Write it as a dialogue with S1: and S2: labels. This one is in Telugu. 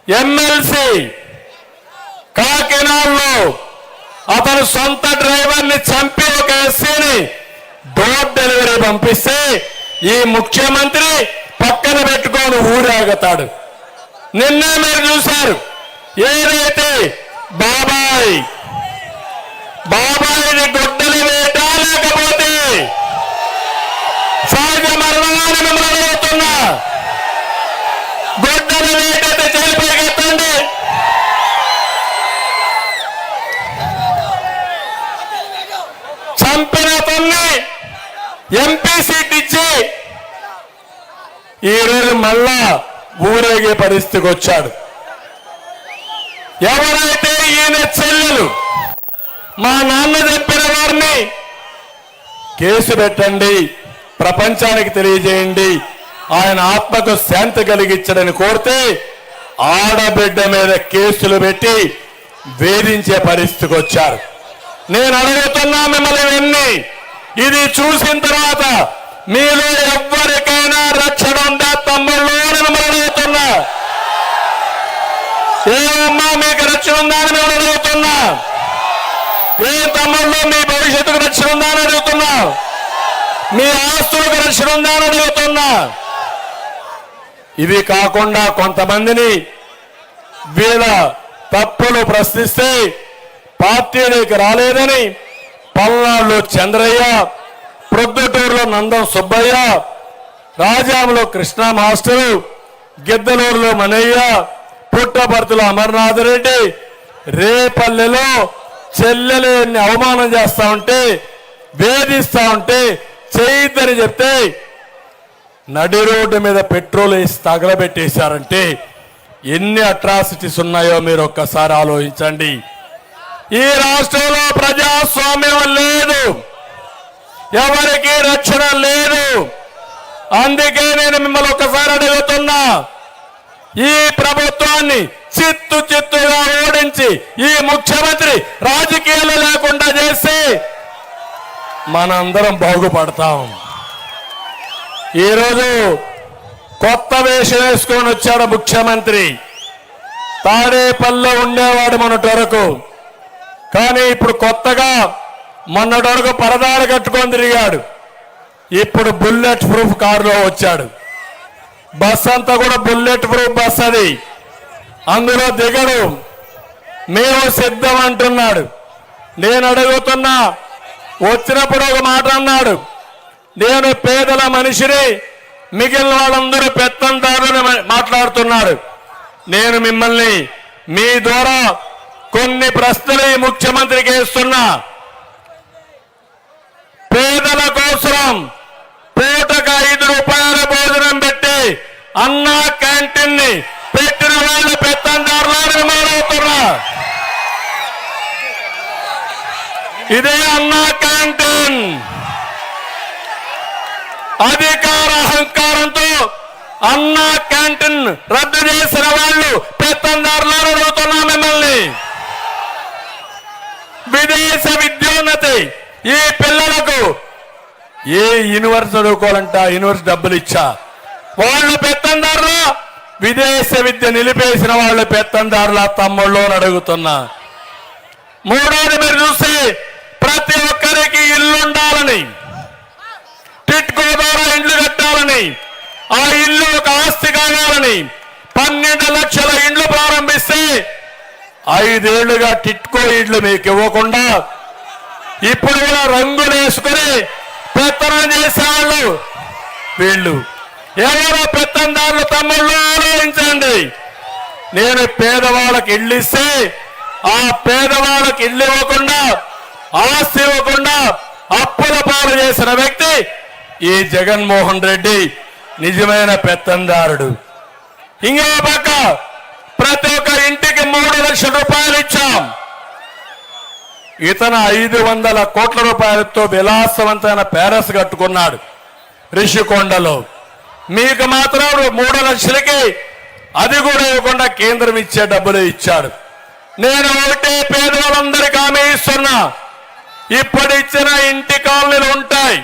S1: ఎమ్మెల్సీ కాకినాడలో అతను సొంత డ్రైవర్ని చంపి ఒక ఎస్సీని డోర్ డెలివరీ పంపిస్తే ఈ ముఖ్యమంత్రి పక్కన పెట్టుకొని ఊరేగుతాడు. నిన్నే మీరు చూశారు, ఏదైతే బాబాయిని గొడ్డలి వేట లేకపోతే సహజ మరణాన్ని మిమ్మల్ని అవుతున్నా గొడ్డలి వేటైతే చేపైకెత్తండి. చంపిన తల్లి ఎంపీ సీట్ ఇచ్చి ఈరోజు మళ్ళా ఊరేగే పరిస్థితికి వచ్చాడు. ఎవరైతే ఈయన చెల్లెలు మా నాన్న చెప్పిన వారిని కేసు పెట్టండి, ప్రపంచానికి తెలియజేయండి, ఆయన ఆత్మకు శాంతి కలిగించడని కోరితే ఆడబిడ్డ మీద కేసులు పెట్టి వేధించే పరిస్థితికి వచ్చారు. నేను అడుగుతున్నా మిమ్మల్ని, ఇది చూసిన తర్వాత మీలో ఎవ్వరికైనా రక్షణ ఉందా తమ్ముళ్ళు అని మిమ్మల్ని అడుగుతున్నా. ఏమమ్మా మీకు రక్షణ ఉందా అని మిమ్మల్ని అడుగుతున్నా. ఏ తమ్ముళ్ళు మీ భవిష్యత్తుకు రక్షణ ఉందా అని అడుగుతున్నా. మీ ఆస్తులకు రక్షణ ఉందా అని అడుగుతున్నా. ఇవి కాకుండా కొంతమందిని వీళ్ళ తప్పులు ప్రశ్నిస్తే పార్టీలోకి రాలేదని పల్నాడులో చంద్రయ్య, ప్రొద్దుటూరులో నందం సుబ్బయ్య, రాజాంలో కృష్ణ మాస్టరు, గిద్దలూరులో మనయ్య, పుట్టపర్తిలో అమర్నాథ్ రెడ్డి, రేపల్లెలో చెల్లెలని అవమానం చేస్తా ఉంటే, వేధిస్తా ఉంటే చేయొద్దని చెప్తే నడి రోడ్డు మీద పెట్రోల్ వేసి తగలబెట్టేశారంటే ఎన్ని అట్రాసిటీస్ ఉన్నాయో మీరు ఒక్కసారి ఆలోచించండి. ఈ రాష్ట్రంలో ప్రజాస్వామ్యం లేదు, ఎవరికి రక్షణ లేదు. అందుకే నేను మిమ్మల్ని ఒక్కసారి అడుగుతున్నా, ఈ ప్రభుత్వాన్ని చిత్తుగా ఓడించి ఈ ముఖ్యమంత్రి రాజకీయాలు లేకుండా చేసి మనందరం బాగుపడతాం. ఈరోజు కొత్త వేషం వేసుకొని వచ్చాడు ముఖ్యమంత్రి. తాడేపల్లిలో ఉండేవాడు మొన్నటి వరకు, కానీ ఇప్పుడు కొత్తగా మొన్నటి వరకు పరదాలు కట్టుకొని తిరిగాడు. ఇప్పుడు బుల్లెట్ ప్రూఫ్ కారులో వచ్చాడు. బస్ అంతా కూడా బుల్లెట్ ప్రూఫ్ బస్, అది అందులో దిగడు. మేము సిద్ధం అంటున్నాడు. నేను అడుగుతున్నా, వచ్చినప్పుడు ఒక మాట అన్నాడు, నేను పేదల మనిషిని, మిగిలిన వాళ్ళందరూ పెత్తందారుని మాట్లాడుతున్నాడు. నేను మిమ్మల్ని మీ ద్వారా కొన్ని ప్రశ్నలు ఈ ముఖ్యమంత్రికి వేస్తున్నా. పేదల కోసం పూటకు 5 రూపాయల భోజనం పెట్టి అన్నా క్యాంటీన్ ని పెట్టిన వాళ్ళు పెత్తందారులని మాట్లాడుతున్నా. ఇదే అన్నా క్యాంటీన్ అధికార అహంకారంతో అన్నా క్యాంటీన్ రద్దు చేసిన వాళ్ళు పెత్తందారులను అడుగుతున్నా మిమ్మల్ని. విదేశ విద్యోన్నతి ఈ పిల్లలకు ఏ యూనివర్సిటీ చదువుకోవాలంటే ఆ యూనివర్సిటీ డబ్బులు ఇచ్చా వాళ్ళు పెత్తందారులు, విదేశ విద్య నిలిపేసిన వాళ్ళు పెత్తందారుల తమ్ముళ్ళు అని అడుగుతున్నా. మూడోది మీరు చూస్తే ప్రతి ఒక్కరికి ఇల్లు ఉండాలని, టిట్కో ద్వారా ఇండ్లు కట్టాలని, ఆ ఇల్లు ఒక ఆస్తి కావాలని 12 లక్షల ఇండ్లు ప్రారంభిస్తే 5 ఏళ్లుగా టిట్కో ఇండ్లు మీకు ఇవ్వకుండా ఇప్పుడు కూడా రంగులు వేసుకుని పెత్తనం చేసేవాళ్ళు వీళ్ళు. ఎవరో పెత్తందారులు తమ్ముళ్ళు ఆలోచించండి. నేను పేదవాళ్ళకి ఇల్లు ఇస్తే ఆ పేదవాళ్ళకి ఇల్లు ఇవ్వకుండా, ఆస్తి ఇవ్వకుండా అప్పుల పాలు చేసిన వ్యక్తి ఈ జగన్మోహన్ రెడ్డి నిజమైన పెత్తందారుడు. ఇంకో పక్క ప్రతి ఒక్క ఇంటికి 3 లక్షల రూపాయలు ఇచ్చాం. ఇతను 500 కోట్ల రూపాయలతో విలాసవంతమైన ప్యాలెస్ కట్టుకున్నాడు రిషికొండలో. మీకు మాత్రం 3 లక్షలకి అది కూడా ఇవ్వకుండా కేంద్రం ఇచ్చే డబ్బులు ఇచ్చాడు. నేను ఒకటే పేదవాళ్ళందరికీ హామీ ఇస్తున్నా, ఇప్పుడు ఇచ్చిన ఇంటి కాలనీలు ఉంటాయి.